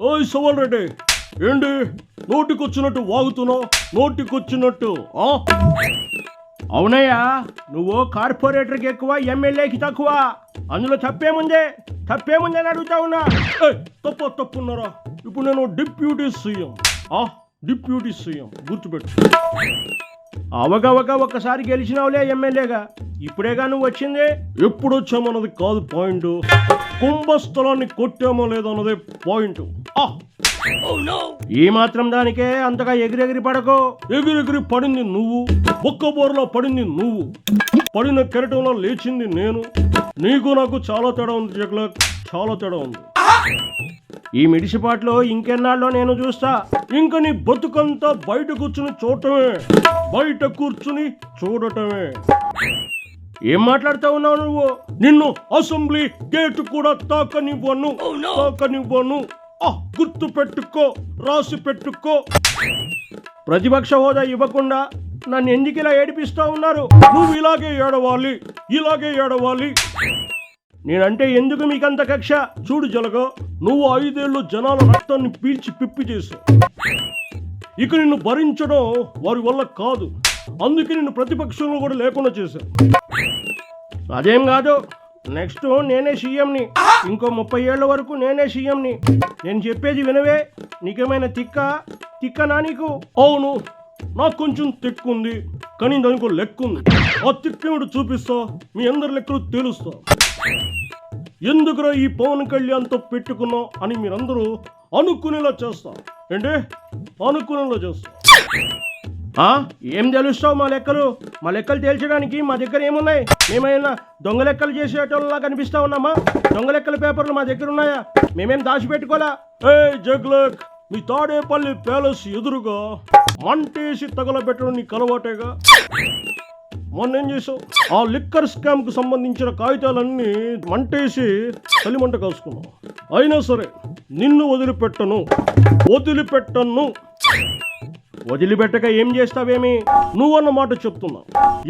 ఓయ్ సవాల్ రెడ్డి, ఏంటి నోటికొచ్చినట్టు వాగుతున్నావు? నోటికొచ్చినట్టు అవునయ్యా, నువ్వు కార్పొరేటర్కి ఎక్కువ, ఎమ్మెల్యేకి తక్కువ. అందులో తప్పేముందే అని అడుగుతా ఉన్నా. తప్పున్నారా? ఇప్పుడు నేను డిప్యూటీ సీఎం గుర్తుపెట్టు. అవగవక ఒక్కసారి గెలిచినావులే ఎమ్మెల్యేగా, ఇప్పుడేగా నువ్వు వచ్చింది. ఎప్పుడు వచ్చామన్నది కాదు పాయింట్, కుంభస్థలాన్ని కొట్టామో లేదన్నదే పాయింట్. ఈ మాత్రం దానికే అంతగా ఎగిరెగిరి పడకో. ఎగిరెగిరి పడింది నువ్వు, ఒక్క బోర్లో పడింది నువ్వు, పడిన కెరటంలో లేచింది నేను. నీకు నాకు చాలా తేడా ఉంది జగ్లక్, చాలా తేడా ఉంది. ఈ మిడిసిపాట్లో ఇంకెన్నాళ్ళో నేను చూస్తా. ఇంక నీ బతుకంతా బయట కూర్చుని చూడటమే. ఏం మాట్లాడుతూ ఉన్నావు నువ్వు? నిన్ను అసెంబ్లీ గేటు కూడా తాకనివ్వను. గుర్తు పెట్టుకో, రాసి పెట్టుకో. ప్రతిపక్ష హోదా ఇవ్వకుండా నన్ను ఎందుకు ఇలా ఏడిపిస్తా ఉన్నారు? నువ్వు ఇలాగే ఏడవాలి. నేనంటే ఎందుకు మీకంత కక్ష? చూడు జలగ, నువ్వు 5 ఏళ్ళు జనాల రక్తాన్ని పీల్చి పిప్పి చేశావు. ఇక నిన్ను భరించడం వారి వల్ల కాదు, అందుకే నిన్ను ప్రతిపక్షంలో కూడా లేకుండా చేశావు. అదేం కాదు, నెక్స్ట్ నేనే సీఎంని, ఇంకో 30 ఏళ్ల వరకు నేనే సీఎంని. నేను చెప్పేది వినవే. నీకేమైనా తిక్కనా నీకు? అవును, నాకు కొంచెం తిక్కుంది, కానీ దానికో లెక్కుంది. ఆ తిక్కేమిటి చూపిస్తా, మీ అందరి లెక్కలు తేలుస్తా. ఎందుకురా ఈ పవన్ కళ్యాణ్తో పెట్టుకున్నావు అని మీరందరూ అనుకునేలా చేస్తా. ఏంటి అనుకునేలా చేస్తా? ఏం తెలుస్తావు మా లెక్కలు తేల్చడానికి మా దగ్గర ఏమున్నాయి? మేమైనా దొంగ లెక్కలు చేసేటోళ్ళలా కనిపిస్తా ఉన్నామా? దొంగ లెక్కల పేపర్లు మా దగ్గర ఉన్నాయా? మేమేం దాచిపెట్టుకోలే. జగ్లక్, మీ తాడేపల్లి ప్యాలెస్ ఎదురుగా మంటేసి తగలబెట్టడం నీకు అలవాటేగా. మొన్న ఏం చేసావు? ఆ లిక్కర్ స్కామ్ కు సంబంధించిన కాగితాలన్నీ మంటేసి చలిమంట కాసుకున్నావు. అయినా సరే నిన్ను వదిలిపెట్టక ఏం చేస్తావేమి? నువ్వన్న మాట చెప్తున్నా.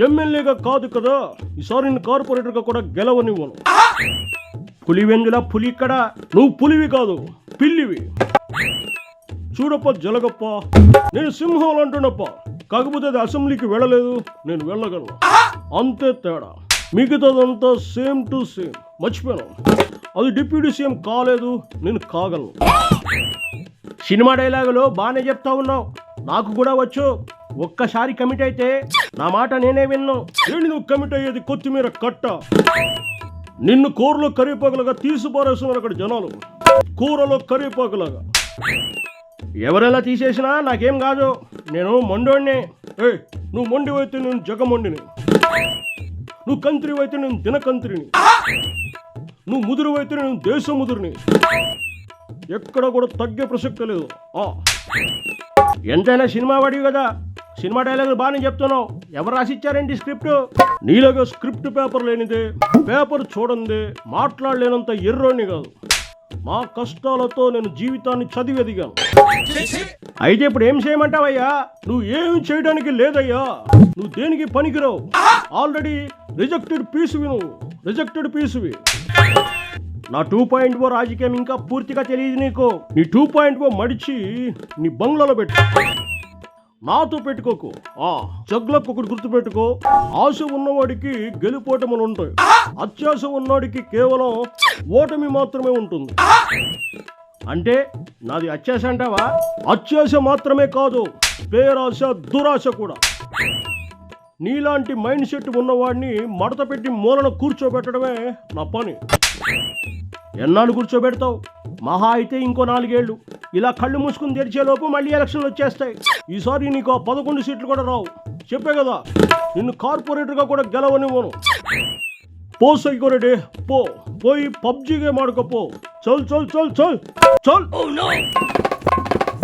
ఎమ్మెల్యేగా కాదు కదా, ఈసారి నిన్ను కార్పొరేటర్గా కూడా గెలవనివ్వను. పులివెందుల పులి ఇక్కడ, నువ్వు పులివి కాదు, పిల్లివి. చూడప్ప జలగప్ప, నేను సింహం అంటున్నప్ప, కాకపోతే అది అసెంబ్లీకి వెళ్ళలేదు, నేను వెళ్ళగలను, అంతే తేడా. మిగతాదంతా సేమ్ టు సేమ్. మర్చిపోయాను, అది డిప్యూటీ సీఎం కాలేదు, నేను కాగలను. సినిమా డైలాగులు బాగానే చెప్తా ఉన్నావు, నాకు కూడా వచ్చు. ఒక్కసారి కమిట్ అయితే నా మాట నేనే విన్ను. ఏంటి నువ్వు కమిట్ అయ్యేది? కొత్తిమీర కట్ట. నిన్ను కూరలో కరివేపాకులాగా తీసి పారేస్తున్నారు అక్కడ జనాలు, కూరలో కరివేపాకులాగా. ఎవరెలా తీసేసినా నాకేం కాదు, నేను మొండోడిని. నువ్వు మొండివైతే నేను జగమొండిని, నువ్వు కంత్రివైతే నేను దినకంత్రిని, నువ్వు ముదురువైతే నేను దేశ ముదురుని. ఎక్కడ కూడా తగ్గే ప్రసక్తి లేదు. ఎంతైనా సినిమా వాడివి కదా, సినిమా డైలాగులు బాగానే చెప్తున్నావు. ఎవరు రాసిచ్చారేంటి స్క్రిప్ట్? నీలాగా స్క్రిప్ట్ పేపర్ లేనిదే, పేపర్ చూడందే, మాట్లాడలేనంత ఎర్రోని కాదు. మా కష్టాలతో నేను జీవితాన్ని చదివి ఎదిగాను. అయితే ఇప్పుడు ఏం చేయమంటావయ్యా? నువ్వు ఏమి చేయడానికి లేదయ్యా, నువ్వు దేనికి పనికిరావు. ఆల్రెడీ రిజెక్టెడ్ పీసువి. నా 2.0 రాజకీయం ఇంకా పూర్తిగా తెలియదు నీకు. నీ 2.0 మడిచి నీ బంగ్లాలో పెట్టు, నాతో పెట్టుకోకు. జగ్లకు ఒకటి గుర్తుపెట్టుకో, ఆశ ఉన్నవాడికి గెలుపోటములు ఉంటాయి, అత్యాశ ఉన్నవాడికి కేవలం ఓటమి మాత్రమే ఉంటుంది. అంటే నాది అత్యాశ అంటావా? అత్యాశ మాత్రమే కాదు, పేరాశ, దురాశ కూడా. నీలాంటి మైండ్ సెట్ ఉన్నవాడిని మడత పెట్టి మూలన కూర్చోబెట్టడమే నా పని. ఎన్నాళ్ళు కూర్చోబెడతావు? మహా అయితే ఇంకో 4 ఏళ్ళు. ఇలా కళ్ళు మూసుకుని తెరిచేలోపు మళ్ళీ ఎలక్షన్లు వచ్చేస్తాయి. ఈసారి నీకు ఆ 11 సీట్లు కూడా రావు. చెప్పే కదా, నిన్ను కార్పొరేటర్గా కూడా గెలవనివ్వను. పో సైకోరెడ్డి, పోయి పబ్జీ గేమ్ ఆడుకోపో. చల్.